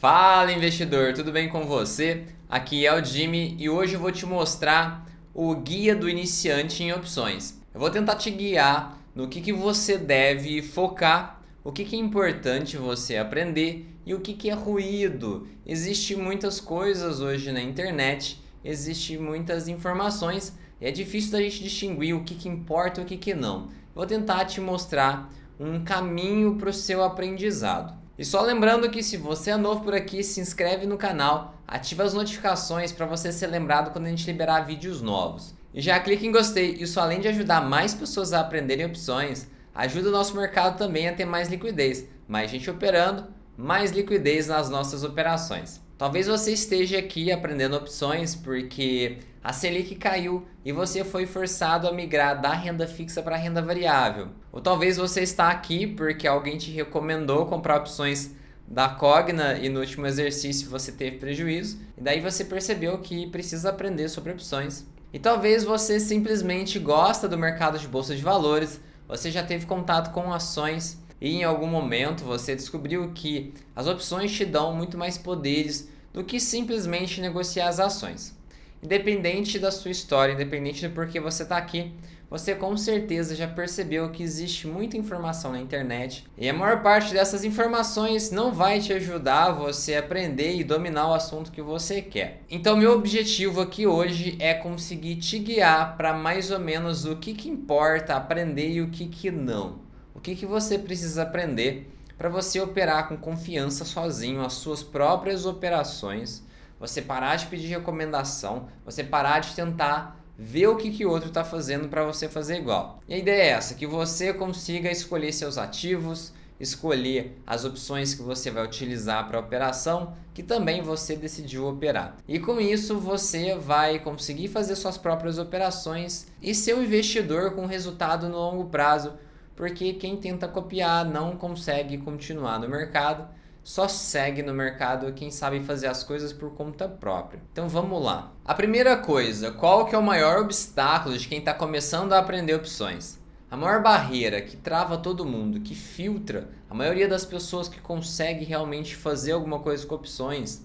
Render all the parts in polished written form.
Fala investidor, tudo bem com você? Aqui é o Jimmy e hoje eu vou te mostrar o guia do iniciante em opções. Eu vou tentar te guiar no que você deve focar, o que é importante você aprender e o que é ruído. Existem muitas coisas hoje na internet, existem muitas informações e é difícil da gente distinguir o que importa e o que não. Vou tentar te mostrar um caminho para o seu aprendizado. E só lembrando que se você é novo por aqui, se inscreve no canal, ativa as notificações para você ser lembrado quando a gente liberar vídeos novos. E já clique em gostei, isso além de ajudar mais pessoas a aprenderem opções, ajuda o nosso mercado também a ter mais liquidez. Mais gente operando, mais liquidez nas nossas operações. Talvez você esteja aqui aprendendo opções porque a Selic caiu e você foi forçado a migrar da renda fixa para a renda variável. Ou talvez você está aqui porque alguém te recomendou comprar opções da Cogna e no último exercício você teve prejuízo. E daí você percebeu que precisa aprender sobre opções. E talvez você simplesmente gosta do mercado de bolsa de valores, você já teve contato com ações e em algum momento você descobriu que as opções te dão muito mais poderes do que simplesmente negociar as ações. Independente da sua história, independente do porquê você está aqui, você com certeza já percebeu que existe muita informação na internet e a maior parte dessas informações não vai te ajudar a você aprender e dominar o assunto que você quer. Então meu objetivo aqui hoje é conseguir te guiar para mais ou menos o que importa aprender e o que não. O que você precisa aprender para você operar com confiança sozinho as suas próprias operações, você parar de pedir recomendação, você parar de tentar ver o que o outro está fazendo para você fazer igual. E a ideia é essa, que você consiga escolher seus ativos, escolher as opções que você vai utilizar para a operação, que também você decidiu operar. E com isso você vai conseguir fazer suas próprias operações e ser um investidor com resultado no longo prazo, porque quem tenta copiar não consegue continuar no mercado, só segue no mercado quem sabe fazer as coisas por conta própria. Então vamos lá. A primeira coisa, qual que é o maior obstáculo de quem está começando a aprender opções? A maior barreira que trava todo mundo, que filtra a maioria das pessoas que consegue realmente fazer alguma coisa com opções,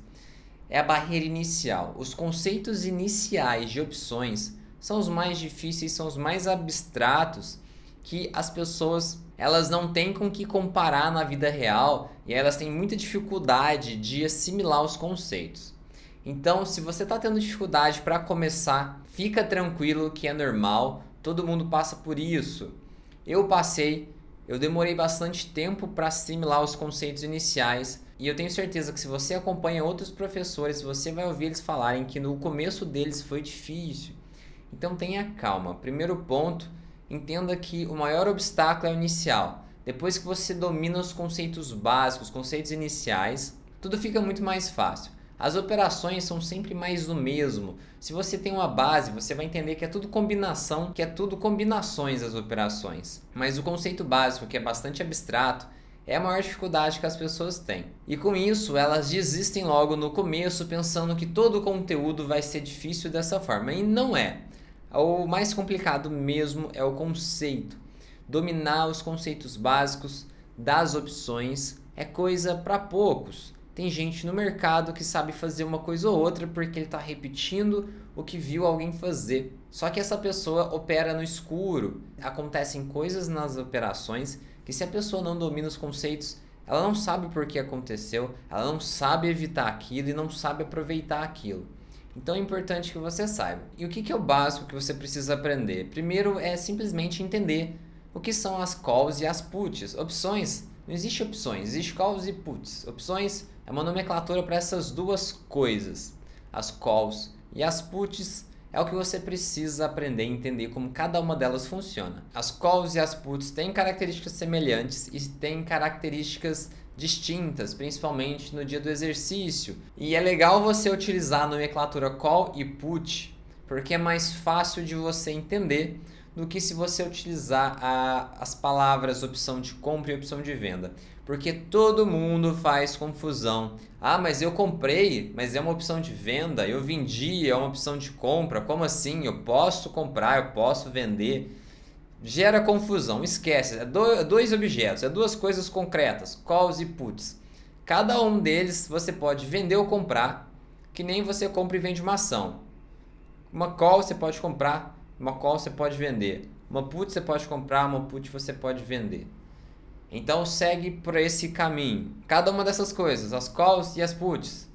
é a barreira inicial. Os conceitos iniciais de opções são os mais difíceis, são os mais abstratos, que as pessoas elas não têm com que comparar na vida real e elas têm muita dificuldade de assimilar os conceitos. Então, se você está tendo dificuldade para começar, fica tranquilo que é normal, todo mundo passa por isso. Eu demorei bastante tempo para assimilar os conceitos iniciais e eu tenho certeza que se você acompanha outros professores, você vai ouvir eles falarem que no começo deles foi difícil. Então tenha calma. Primeiro ponto, entenda que o maior obstáculo é o inicial. Depois que você domina os conceitos básicos, os conceitos iniciais, tudo fica muito mais fácil. As operações são sempre mais do mesmo. Se você tem uma base, você vai entender que é tudo combinação, que é tudo combinações as operações. Mas o conceito básico, que é bastante abstrato, é a maior dificuldade que as pessoas têm. E com isso, elas desistem logo no começo, pensando que todo o conteúdo vai ser difícil dessa forma. E não é. O mais complicado mesmo é o conceito. Dominar os conceitos básicos das opções é coisa para poucos. Tem gente no mercado que sabe fazer uma coisa ou outra porque ele está repetindo o que viu alguém fazer. Só que essa pessoa opera no escuro. Acontecem coisas nas operações que se a pessoa não domina os conceitos, ela não sabe por que aconteceu, ela não sabe evitar aquilo e não sabe aproveitar aquilo. Então é importante que você saiba. E o que é o básico que você precisa aprender? Primeiro é simplesmente entender o que são as calls e as puts. Opções, não existe opções, existe calls e puts. Opções é uma nomenclatura para essas duas coisas. As calls e as puts é o que você precisa aprender e entender como cada uma delas funciona. As calls e as puts têm características semelhantes e têm características distintas, principalmente no dia do exercício. E é legal você utilizar a nomenclatura call e put, porque é mais fácil de você entender do que se você utilizar as palavras opção de compra e opção de venda. Porque todo mundo faz confusão. Ah, mas eu comprei, mas é uma opção de venda, eu vendi, é uma opção de compra. Como assim? Eu posso comprar, eu posso vender. Gera confusão, esquece. É dois objetos, é duas coisas concretas, calls e puts. Cada um deles você pode vender ou comprar, que nem você compra e vende uma ação. Uma call você pode comprar, uma call você pode vender. Uma put você pode comprar, uma put você pode vender. Então segue por esse caminho. Cada uma dessas coisas, as calls e as puts,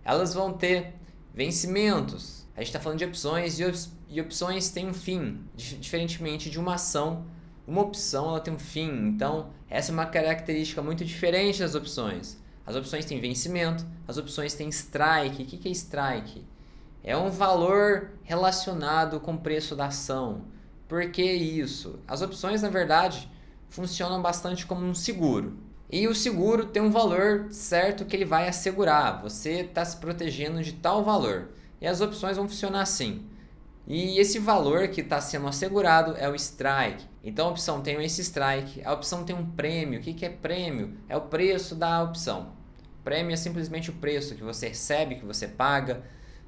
elas vão ter vencimentos. A gente está falando de opções e opções têm um fim, diferentemente de uma ação. Uma opção ela tem um fim, então essa é uma característica muito diferente das opções. As opções têm vencimento, as opções têm strike. O que é strike? É um valor relacionado com o preço da ação. Por que isso? As opções, na verdade, funcionam bastante como um seguro. E o seguro tem um valor certo que ele vai assegurar. Você está se protegendo de tal valor. E as opções vão funcionar assim. E esse valor que está sendo assegurado é o strike. Então a opção tem esse strike, a opção tem um prêmio. O que é prêmio? É o preço da opção. Prêmio é simplesmente o preço que você recebe, que você paga,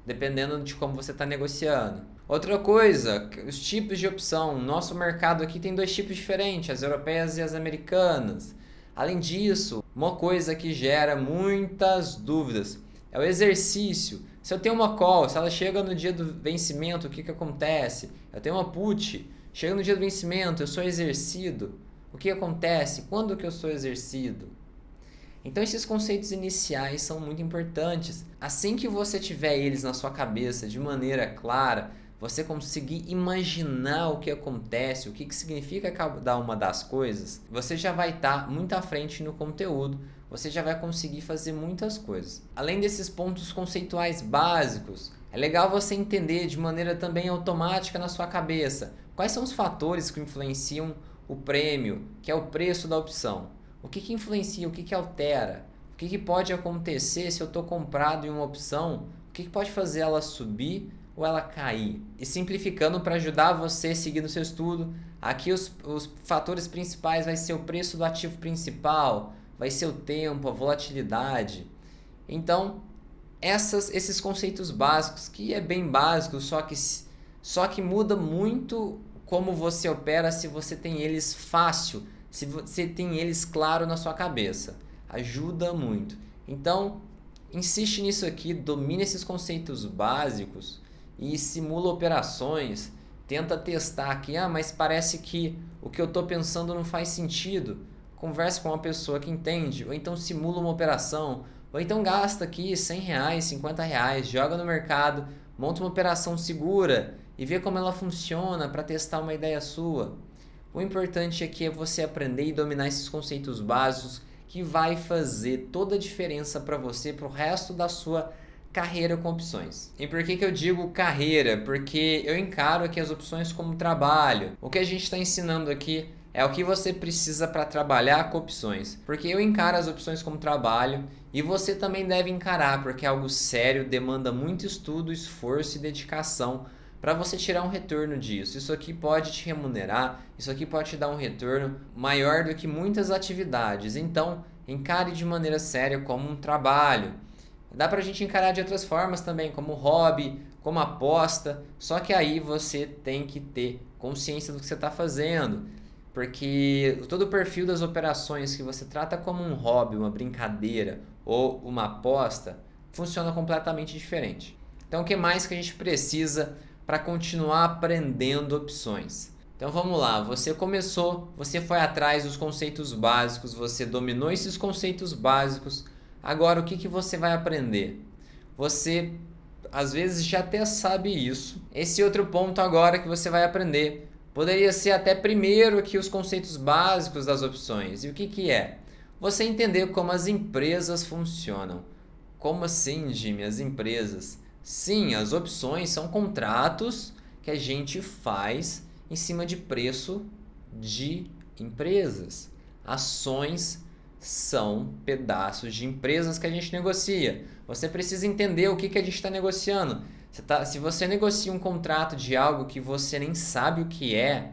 dependendo de como você está negociando. Outra coisa, os tipos de opção. Nosso mercado aqui tem 2 tipos diferentes, as europeias e as americanas. Além disso, uma coisa que gera muitas dúvidas é o exercício. Se eu tenho uma call, se ela chega no dia do vencimento, o que acontece? Eu tenho uma put, chega no dia do vencimento, eu sou exercido. O que acontece? Quando que eu sou exercido? Então esses conceitos iniciais são muito importantes. Assim que você tiver eles na sua cabeça de maneira clara, você conseguir imaginar o que acontece, o que significa cada uma das coisas, você já vai estar muito à frente no conteúdo, você já vai conseguir fazer muitas coisas. Além desses pontos conceituais básicos, é legal você entender de maneira também automática na sua cabeça quais são os fatores que influenciam o prêmio, que é o preço da opção. O que influencia, o que altera, o que pode acontecer se eu estou comprado em uma opção, o que pode fazer ela subir ou ela cair. E simplificando para ajudar você a seguir no seu estudo, aqui os fatores principais vai ser o preço do ativo principal, vai ser o tempo, a volatilidade. Então, esses conceitos básicos, que é bem básico, só que muda muito como você opera se você tem eles fácil, se você tem eles claro na sua cabeça. Ajuda muito. Então, insiste nisso aqui, domine esses conceitos básicos e simula operações. Tenta testar aqui, mas parece que o que eu estou pensando não faz sentido. Converse com uma pessoa que entende, ou então simula uma operação, ou então gasta aqui R$100, R$50, joga no mercado, monta uma operação segura e vê como ela funciona para testar uma ideia sua. O importante aqui é você aprender e dominar esses conceitos básicos que vai fazer toda a diferença para você, para o resto da sua carreira com opções. E por que eu digo carreira? Porque eu encaro aqui as opções como trabalho. O que a gente está ensinando aqui é o que você precisa para trabalhar com opções. Porque eu encaro as opções como trabalho e você também deve encarar, porque é algo sério, demanda muito estudo, esforço e dedicação para você tirar um retorno disso. Isso aqui pode te remunerar, isso aqui pode te dar um retorno maior do que muitas atividades. Então, encare de maneira séria como um trabalho. Dá pra gente encarar de outras formas também, como hobby, como aposta, só que aí você tem que ter consciência do que você está fazendo, porque todo o perfil das operações que você trata como um hobby, uma brincadeira ou uma aposta, funciona completamente diferente. Então o que mais que a gente precisa para continuar aprendendo opções? Então vamos lá, você começou, você foi atrás dos conceitos básicos, você dominou esses conceitos básicos. Agora, o que você vai aprender? Você, às vezes, já até sabe isso. Esse outro ponto agora que você vai aprender poderia ser até primeiro aqui os conceitos básicos das opções. E o que é? Você entender como as empresas funcionam. Como assim, Jimmy, as empresas? Sim, as opções são contratos que a gente faz em cima de preço de empresas. Ações são pedaços de empresas que a gente negocia. Você precisa entender o que a gente está negociando. Se você negocia um contrato de algo que você nem sabe o que é,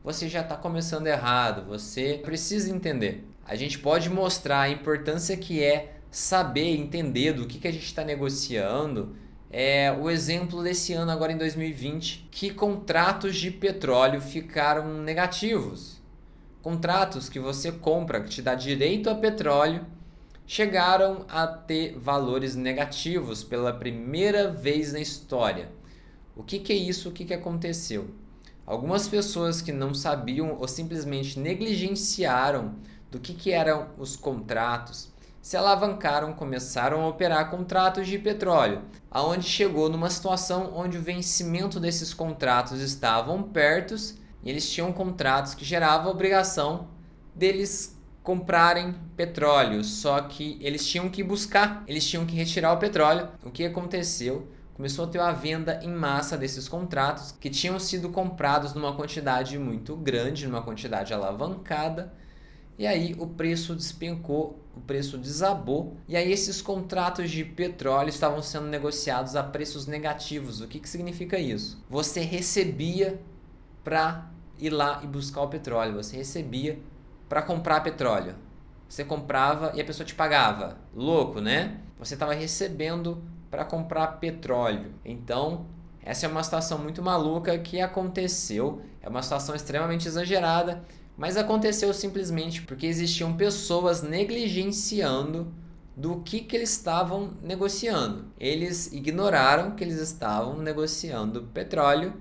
você já está começando errado. Você precisa entender. A gente pode mostrar a importância que é saber, entender do que a gente está negociando. É o exemplo desse ano, agora em 2020, que contratos de petróleo ficaram negativos. Contratos que você compra, que te dá direito a petróleo, chegaram a ter valores negativos pela primeira vez na história. O que é isso? O que aconteceu? Algumas pessoas que não sabiam ou simplesmente negligenciaram do que eram os contratos, se alavancaram, começaram a operar contratos de petróleo, aonde chegou numa situação onde o vencimento desses contratos estavam perto e eles tinham contratos que geravam a obrigação deles comprarem petróleo, só que eles tinham que buscar, eles tinham que retirar o petróleo. O que aconteceu? Começou a ter uma venda em massa desses contratos que tinham sido comprados numa quantidade muito grande, numa quantidade alavancada, e aí o preço despencou, o preço desabou, e aí esses contratos de petróleo estavam sendo negociados a preços negativos. O que significa isso? Você recebia para ir lá e buscar o petróleo, você recebia para comprar petróleo. Você comprava e a pessoa te pagava. Louco, né? Você estava recebendo para comprar petróleo. Então, essa é uma situação muito maluca que aconteceu. É uma situação extremamente exagerada, mas aconteceu simplesmente porque existiam pessoas negligenciando do que eles estavam negociando. Eles ignoraram que eles estavam negociando petróleo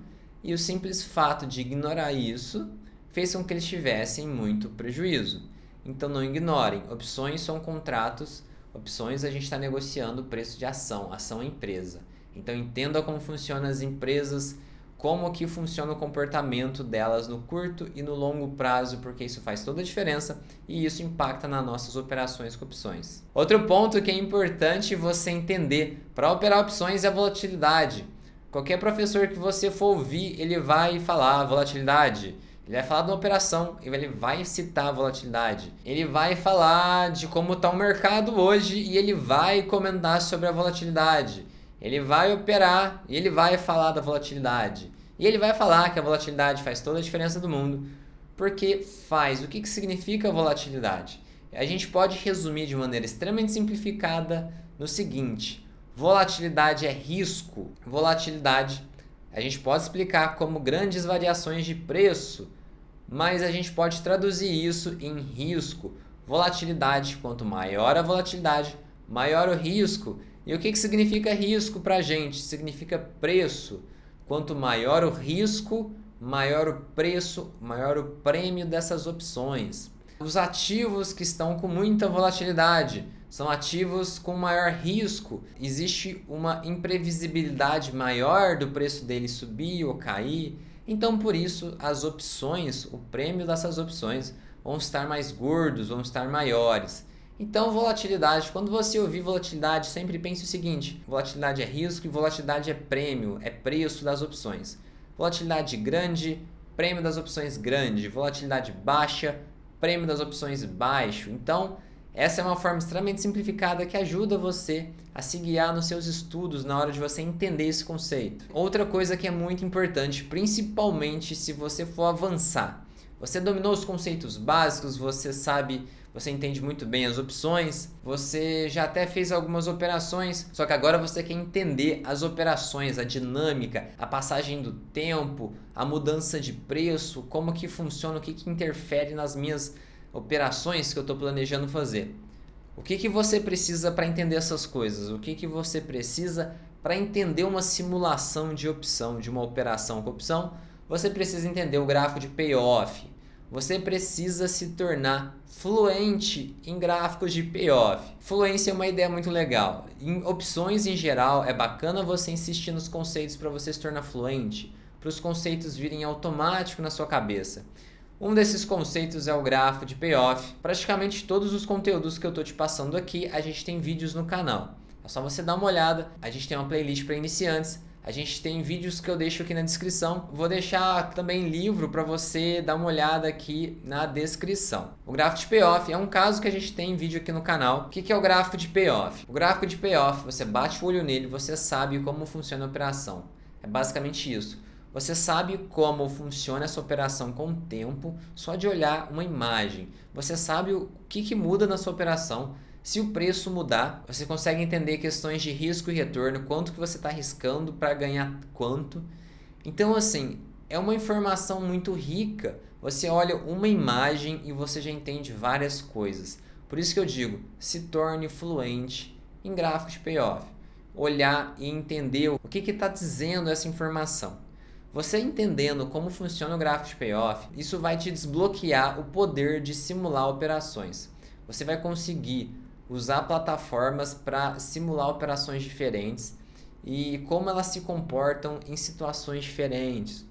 e o simples fato de ignorar isso fez com que eles tivessem muito prejuízo. Então não ignorem, opções são contratos, opções a gente está negociando o preço de ação, ação é empresa. Então entenda como funcionam as empresas, como que funciona o comportamento delas no curto e no longo prazo, porque isso faz toda a diferença e isso impacta nas nossas operações com opções. Outro ponto que é importante você entender para operar opções é a volatilidade. Qualquer professor que você for ouvir, ele vai falar volatilidade. Ele vai falar de uma operação, ele vai citar a volatilidade. Ele vai falar de como está o mercado hoje e ele vai comentar sobre a volatilidade. Ele vai operar e ele vai falar da volatilidade. E ele vai falar que a volatilidade faz toda a diferença do mundo. Porque faz. O que significa volatilidade? A gente pode resumir de maneira extremamente simplificada no seguinte: volatilidade é risco. Volatilidade a gente pode explicar como grandes variações de preço, mas a gente pode traduzir isso em risco. Volatilidade, quanto maior a volatilidade, maior o risco. E o que significa risco para a gente? Significa preço. Quanto maior o risco, maior o preço, maior o prêmio dessas opções. Os ativos que estão com muita volatilidade são ativos com maior risco. Existe uma imprevisibilidade maior do preço dele subir ou cair. Então, por isso, as opções, o prêmio dessas opções vão estar mais gordos, vão estar maiores. Então, volatilidade, quando você ouvir volatilidade, sempre pense o seguinte: volatilidade é risco e volatilidade é prêmio, é preço das opções. Volatilidade grande, prêmio das opções grande. Volatilidade baixa, prêmio das opções baixo. Então, essa é uma forma extremamente simplificada que ajuda você a se guiar nos seus estudos na hora de você entender esse conceito. Outra coisa que é muito importante, principalmente se você for avançar. Você dominou os conceitos básicos, você sabe, você entende muito bem as opções, você já até fez algumas operações, só que agora você quer entender as operações, a dinâmica, a passagem do tempo, a mudança de preço, como que funciona, o que interfere nas minhas operações que eu estou planejando fazer. O que você precisa para entender essas coisas? O que você precisa para entender uma simulação de opção, de uma operação com opção? Você precisa entender o gráfico de payoff. Você precisa se tornar fluente em gráficos de payoff. Fluência é uma ideia muito legal. Em opções em geral, é bacana você insistir nos conceitos para você se tornar fluente, para os conceitos virem automático na sua cabeça. Um desses conceitos é o gráfico de payoff. Praticamente todos os conteúdos que eu estou te passando aqui, a gente tem vídeos no canal. É só você dar uma olhada. A gente tem uma playlist para iniciantes. A gente tem vídeos que eu deixo aqui na descrição. Vou deixar também livro para você dar uma olhada aqui na descrição. O gráfico de payoff é um caso que a gente tem em vídeo aqui no canal. O que é o gráfico de payoff? O gráfico de payoff, você bate o olho nele, você sabe como funciona a operação. É basicamente isso. Você sabe como funciona essa operação com o tempo só de olhar uma imagem. Você sabe o que muda na sua operação. Se o preço mudar, você consegue entender questões de risco e retorno, quanto que você está arriscando para ganhar quanto. Então, assim, é uma informação muito rica. Você olha uma imagem e você já entende várias coisas. Por isso que eu digo, se torne fluente em gráfico de payoff. Olhar e entender o que está dizendo essa informação. Você entendendo como funciona o gráfico de payoff, isso vai te desbloquear o poder de simular operações. Você vai conseguir usar plataformas para simular operações diferentes e como elas se comportam em situações diferentes.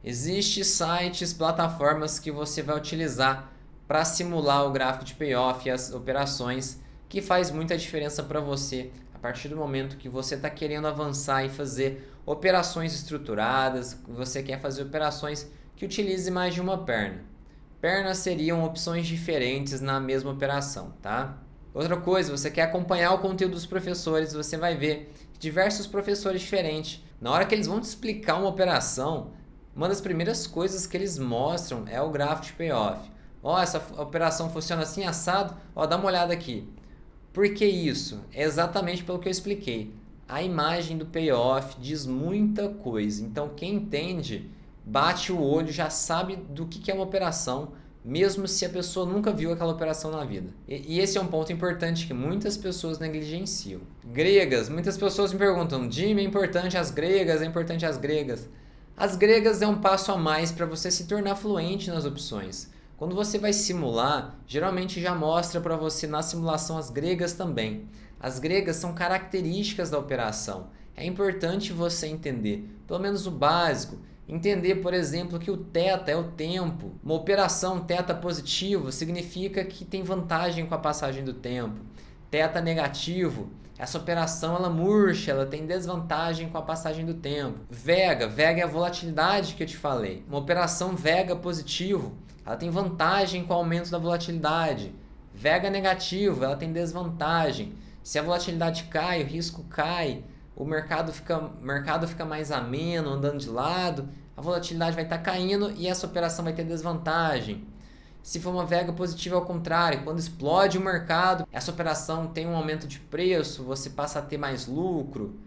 Existem sites, plataformas que você vai utilizar para simular o gráfico de payoff e as operações, que faz muita diferença para você a partir do momento que você está querendo avançar e fazer operações estruturadas, você quer fazer operações que utilize mais de uma perna. Pernas seriam opções diferentes na mesma operação, tá? Outra coisa, você quer acompanhar o conteúdo dos professores, você vai ver diversos professores diferentes. Na hora que eles vão te explicar uma operação, uma das primeiras coisas que eles mostram é o gráfico de payoff. Ó, essa operação funciona assim, assado. Ó, dá uma olhada aqui. Por que isso? É exatamente pelo que eu expliquei. A imagem do payoff diz muita coisa. Então, quem entende, bate o olho, já sabe do que é uma operação, mesmo se a pessoa nunca viu aquela operação na vida. E esse é um ponto importante que muitas pessoas negligenciam. Gregas. Muitas pessoas me perguntam, Jimmy, é importante as gregas, é importante as gregas. As gregas é um passo a mais para você se tornar fluente nas opções. Quando você vai simular, geralmente já mostra para você na simulação as gregas também. As gregas são características da operação. É importante você entender, pelo menos o básico. Entender, por exemplo, que o θ é o tempo. Uma operação θ positivo significa que tem vantagem com a passagem do tempo. θ negativo, essa operação ela murcha, ela tem desvantagem com a passagem do tempo. Vega é a volatilidade que eu te falei. Uma operação vega positivo, ela tem vantagem com o aumento da volatilidade. Vega negativo, ela tem desvantagem. Se a volatilidade cai, o risco cai, o mercado fica mais ameno, andando de lado, a volatilidade vai estar caindo e essa operação vai ter desvantagem. Se for uma vega positiva, ao contrário, quando explode o mercado, essa operação tem um aumento de preço, você passa a ter mais lucro.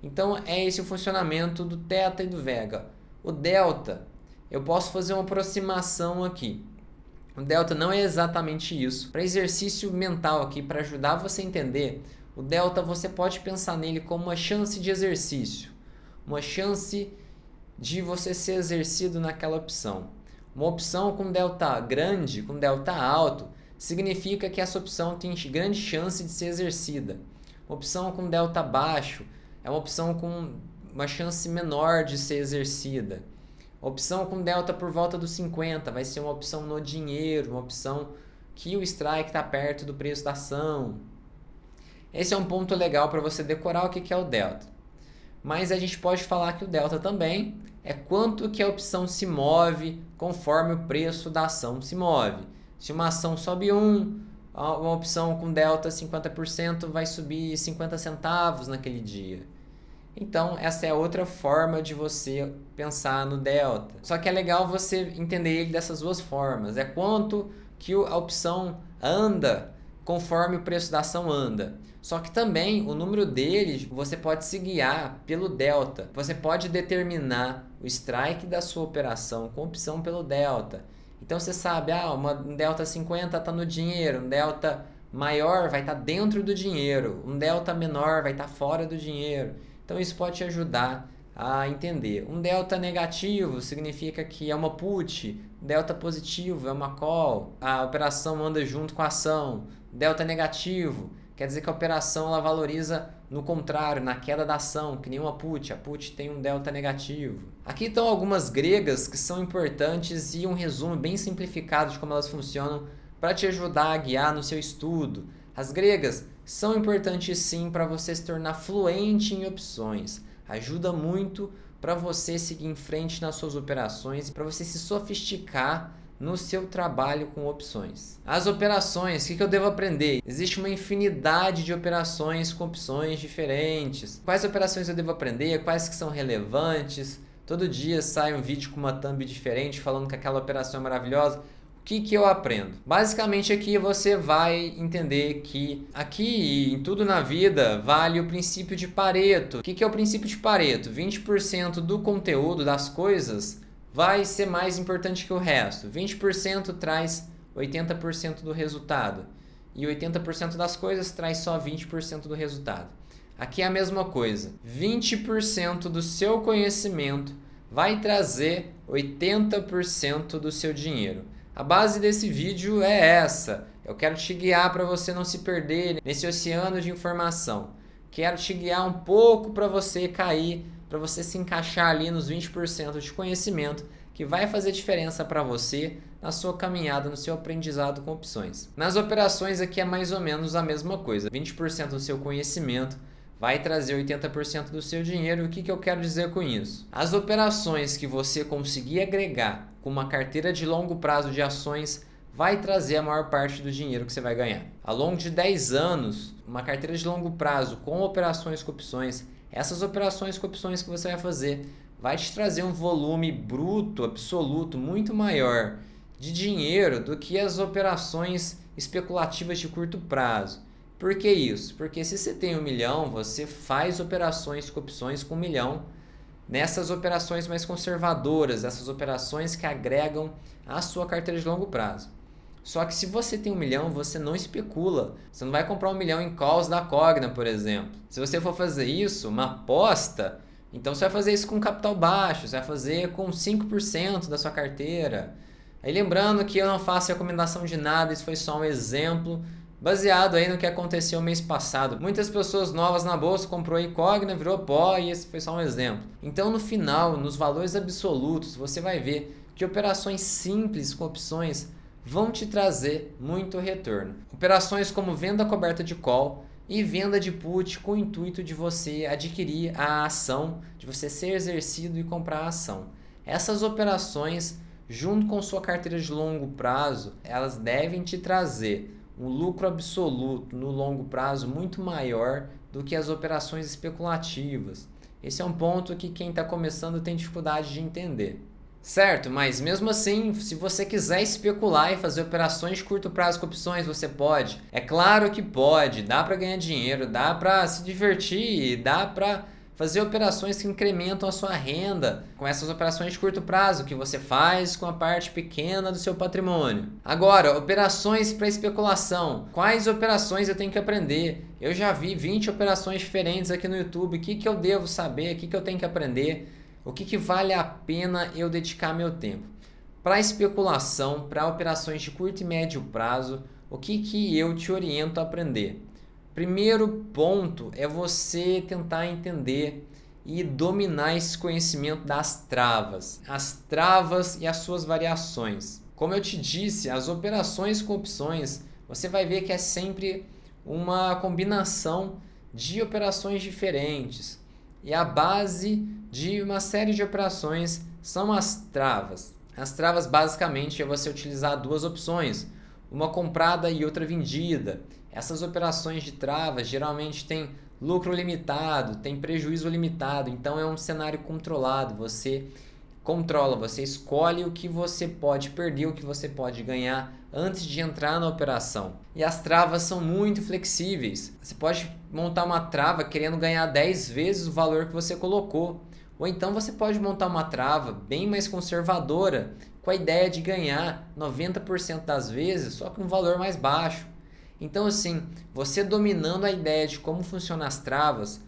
Então é esse o funcionamento do θ e do vega. O delta, eu posso fazer uma aproximação aqui. O delta não é exatamente isso. Para exercício mental aqui, para ajudar você a entender, o delta você pode pensar nele como uma chance de exercício. Uma chance de você ser exercido naquela opção. Uma opção com delta grande, com delta alto, significa que essa opção tem grande chance de ser exercida. Uma opção com delta baixo é uma opção com uma chance menor de ser exercida. A opção com delta por volta dos 50 vai ser uma opção no dinheiro, uma opção que o strike está perto do preço da ação. Esse é um ponto legal para você decorar o que é o delta. Mas a gente pode falar que o delta também é quanto que a opção se move conforme o preço da ação se move. Se uma ação sobe 1, uma opção com delta 50% vai subir 50 centavos naquele dia. Então, essa é outra forma de você pensar no delta. Só que é legal você entender ele dessas duas formas. É quanto que a opção anda conforme o preço da ação anda. Só que também o número dele você pode se guiar pelo delta. Você pode determinar o strike da sua operação com opção pelo delta. Então você sabe, um delta 50 está no dinheiro, um delta maior vai estar dentro do dinheiro, um delta menor vai estar fora do dinheiro. Então isso pode te ajudar a entender. Um delta negativo significa que é uma put, delta positivo é uma call, a operação anda junto com a ação. Delta negativo quer dizer que a operação ela valoriza no contrário, na queda da ação, que nem uma put. A put tem um delta negativo. Aqui estão algumas gregas que são importantes e um resumo bem simplificado de como elas funcionam para te ajudar a guiar no seu estudo. As gregas são importantes sim para você se tornar fluente em opções. Ajuda muito para você seguir em frente nas suas operações e para você se sofisticar no seu trabalho com opções. As operações, o que eu devo aprender? Existe uma infinidade de operações com opções diferentes. Quais operações eu devo aprender? Quais que são relevantes? Todo dia sai um vídeo com uma thumb diferente falando que aquela operação é maravilhosa. O que eu aprendo? Basicamente aqui você vai entender que aqui e em tudo na vida vale o princípio de Pareto. O que é o princípio de Pareto? 20% do conteúdo das coisas vai ser mais importante que o resto. 20% traz 80% do resultado. e 80% das coisas traz só 20% do resultado. Aqui é a mesma coisa, 20% do seu conhecimento vai trazer 80% do seu dinheiro. A base desse vídeo é essa, eu quero te guiar para você não se perder nesse oceano de informação. Quero te guiar um pouco para você cair, para você se encaixar ali nos 20% de conhecimento que vai fazer diferença para você na sua caminhada, no seu aprendizado com opções. Nas operações aqui é mais ou menos a mesma coisa. 20% do seu conhecimento vai trazer 80% do seu dinheiro. O que eu quero dizer com isso? As operações que você conseguir agregar com uma carteira de longo prazo de ações vai trazer a maior parte do dinheiro que você vai ganhar. Ao longo de 10 anos, uma carteira de longo prazo com operações com opções, essas operações com opções que você vai fazer vai te trazer um volume bruto, absoluto, muito maior de dinheiro do que as operações especulativas de curto prazo. Por que isso? Porque se você tem 1 milhão, você faz operações com opções com 1 milhão nessas operações mais conservadoras, essas operações que agregam a sua carteira de longo prazo. Só que se você tem 1 milhão, você não especula. Você não vai comprar 1 milhão em calls da Cogna, por exemplo. Se você for fazer isso, uma aposta, então você vai fazer isso com capital baixo, você vai fazer com 5% da sua carteira. Aí lembrando que eu não faço recomendação de nada, isso foi só um exemplo baseado aí no que aconteceu mês passado. Muitas pessoas novas na bolsa comprou aí Cogna, virou pó e esse foi só um exemplo. Então no final, nos valores absolutos, você vai ver que operações simples com opções vão te trazer muito retorno. Operações como venda coberta de call e venda de put com o intuito de você adquirir a ação, de você ser exercido e comprar a ação. Essas operações, junto com sua carteira de longo prazo, elas devem te trazer um lucro absoluto no longo prazo muito maior do que as operações especulativas. Esse é um ponto que quem está começando tem dificuldade de entender. Certo, mas mesmo assim, se você quiser especular e fazer operações de curto prazo com opções, você pode. É claro que pode, dá para ganhar dinheiro, dá para se divertir, dá para fazer operações que incrementam a sua renda com essas operações de curto prazo que você faz com a parte pequena do seu patrimônio. Agora, operações para especulação. Quais operações eu tenho que aprender? Eu já vi 20 operações diferentes aqui no YouTube. O que eu devo saber? O que eu tenho que aprender? O que vale a pena eu dedicar meu tempo? Para especulação, para operações de curto e médio prazo, o que eu te oriento a aprender? Primeiro ponto é você tentar entender e dominar esse conhecimento das travas. As travas e as suas variações. Como eu te disse, as operações com opções, você vai ver que é sempre uma combinação de operações diferentes. E a base de uma série de operações são as travas. As travas basicamente é você utilizar duas opções, uma comprada e outra vendida. Essas operações de travas geralmente têm lucro limitado, tem prejuízo limitado, então é um cenário controlado. Você controla, você escolhe o que você pode perder, o que você pode ganhar antes de entrar na operação. E as travas são muito flexíveis. Você pode montar uma trava querendo ganhar 10 vezes o valor que você colocou. Ou então você pode montar uma trava bem mais conservadora, com a ideia de ganhar 90% das vezes, só com um valor mais baixo. Então assim, você dominando a ideia de como funcionam as travas,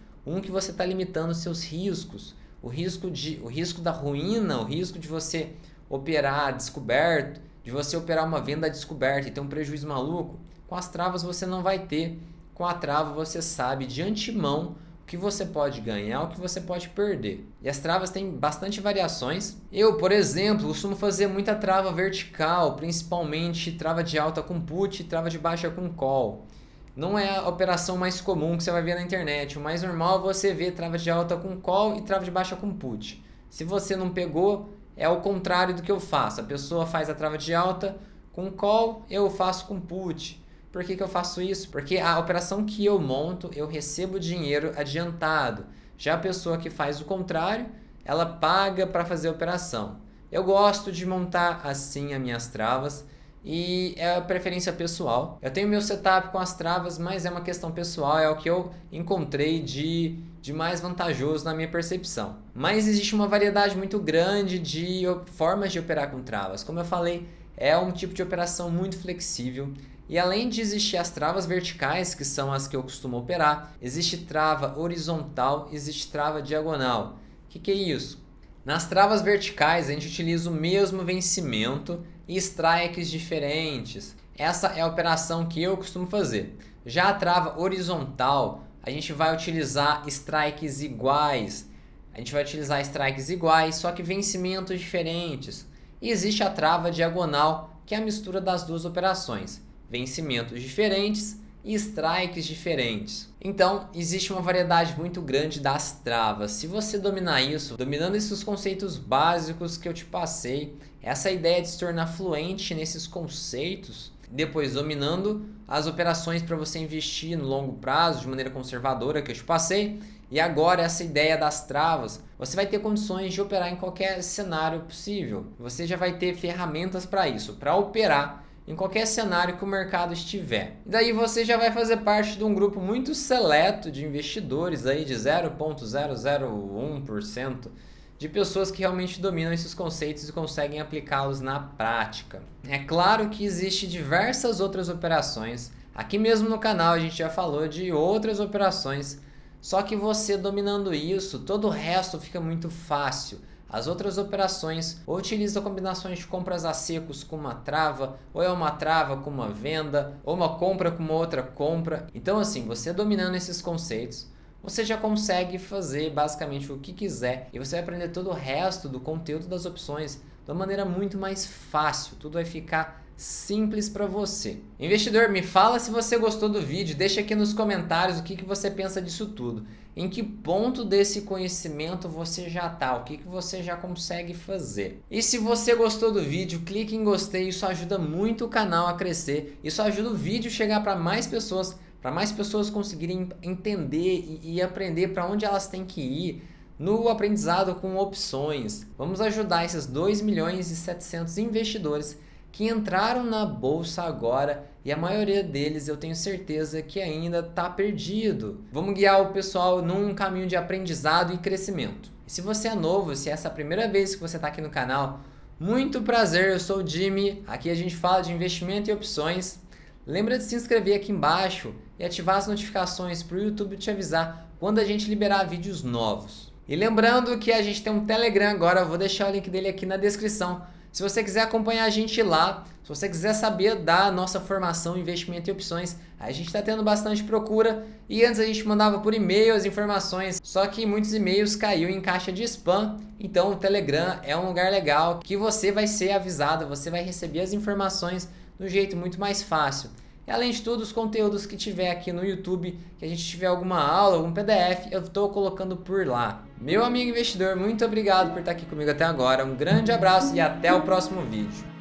que você está limitando os seus riscos, o risco da ruína, o risco de você operar descoberto, de você operar uma venda descoberta e ter um prejuízo maluco. Com as travas você não vai ter. Com a trava você sabe de antemão o que você pode ganhar, o que você pode perder. E as travas têm bastante variações. Eu, por exemplo, costumo fazer muita trava vertical, principalmente trava de alta com put e trava de baixa com call. Não é a operação mais comum que você vai ver na internet. O mais normal é você ver trava de alta com call e trava de baixa com put. Se você não pegou, é o contrário do que eu faço. A pessoa faz a trava de alta com call, eu faço com put. Por que eu faço isso? Porque a operação que eu monto, eu recebo dinheiro adiantado. Já a pessoa que faz o contrário, ela paga para fazer a operação. Eu gosto de montar assim as minhas travas e é a preferência pessoal. Eu tenho meu setup com as travas, mas é uma questão pessoal, é o que eu encontrei de mais vantajoso na minha percepção. Mas existe uma variedade muito grande de formas de operar com travas. Como eu falei, é um tipo de operação muito flexível. E além de existir as travas verticais, que são as que eu costumo operar, existe trava horizontal, existe trava diagonal. O que é isso? Nas travas verticais a gente utiliza o mesmo vencimento e strikes diferentes. Essa é a operação que eu costumo fazer. Já a trava horizontal, a gente vai utilizar strikes iguais. Só que vencimentos diferentes. E existe a trava diagonal, que é a mistura das duas operações. Vencimentos diferentes e strikes diferentes. Então, existe uma variedade muito grande das travas. Se você dominar isso, dominando esses conceitos básicos que eu te passei, essa ideia de se tornar fluente nesses conceitos, depois dominando as operações para você investir no longo prazo de maneira conservadora que eu te passei, e agora essa ideia das travas, você vai ter condições de operar em qualquer cenário possível. Você já vai ter ferramentas para isso, para operar em qualquer cenário que o mercado estiver. E daí você já vai fazer parte de um grupo muito seleto de investidores aí de 0,001% de pessoas que realmente dominam esses conceitos e conseguem aplicá-los na prática. É claro que existem diversas outras operações. Aqui mesmo no canal a gente já falou de outras operações, só que você dominando isso, todo o resto fica muito fácil. As outras operações ou utilizam combinações de compras a secos com uma trava, ou é uma trava com uma venda, ou uma compra com uma outra compra. Então assim, você dominando esses conceitos, você já consegue fazer basicamente o que quiser e você vai aprender todo o resto do conteúdo das opções de uma maneira muito mais fácil. Tudo vai ficar simples para você. Investidor, me fala se você gostou do vídeo, deixa aqui nos comentários o que você pensa disso tudo. Em que ponto desse conhecimento você já está, o que você já consegue fazer. E se você gostou do vídeo, clique em gostei, isso ajuda muito o canal a crescer, isso ajuda o vídeo a chegar para mais pessoas conseguirem entender e aprender para onde elas têm que ir no aprendizado com opções. Vamos ajudar esses 2.700.000 investidores que entraram na bolsa agora e a maioria deles eu tenho certeza que ainda está perdido. Vamos guiar o pessoal num caminho de aprendizado e crescimento. E se você é novo, se essa é a primeira vez que você está aqui no canal, muito prazer, eu sou o Jimmy, aqui a gente fala de investimento e opções. Lembra de se inscrever aqui embaixo e ativar as notificações para o YouTube te avisar quando a gente liberar vídeos novos. E lembrando que a gente tem um Telegram agora, eu vou deixar o link dele aqui na descrição. Se você quiser acompanhar a gente lá, se você quiser saber da nossa formação, investimento e opções, a gente está tendo bastante procura e antes a gente mandava por e-mail as informações, só que muitos e-mails caiu em caixa de spam, então o Telegram é um lugar legal que você vai ser avisado, você vai receber as informações de um jeito muito mais fácil. E além de tudo, os conteúdos que tiver aqui no YouTube, que a gente tiver alguma aula, algum PDF, eu estou colocando por lá. Meu amigo investidor, muito obrigado por estar aqui comigo até agora. Um grande abraço e até o próximo vídeo.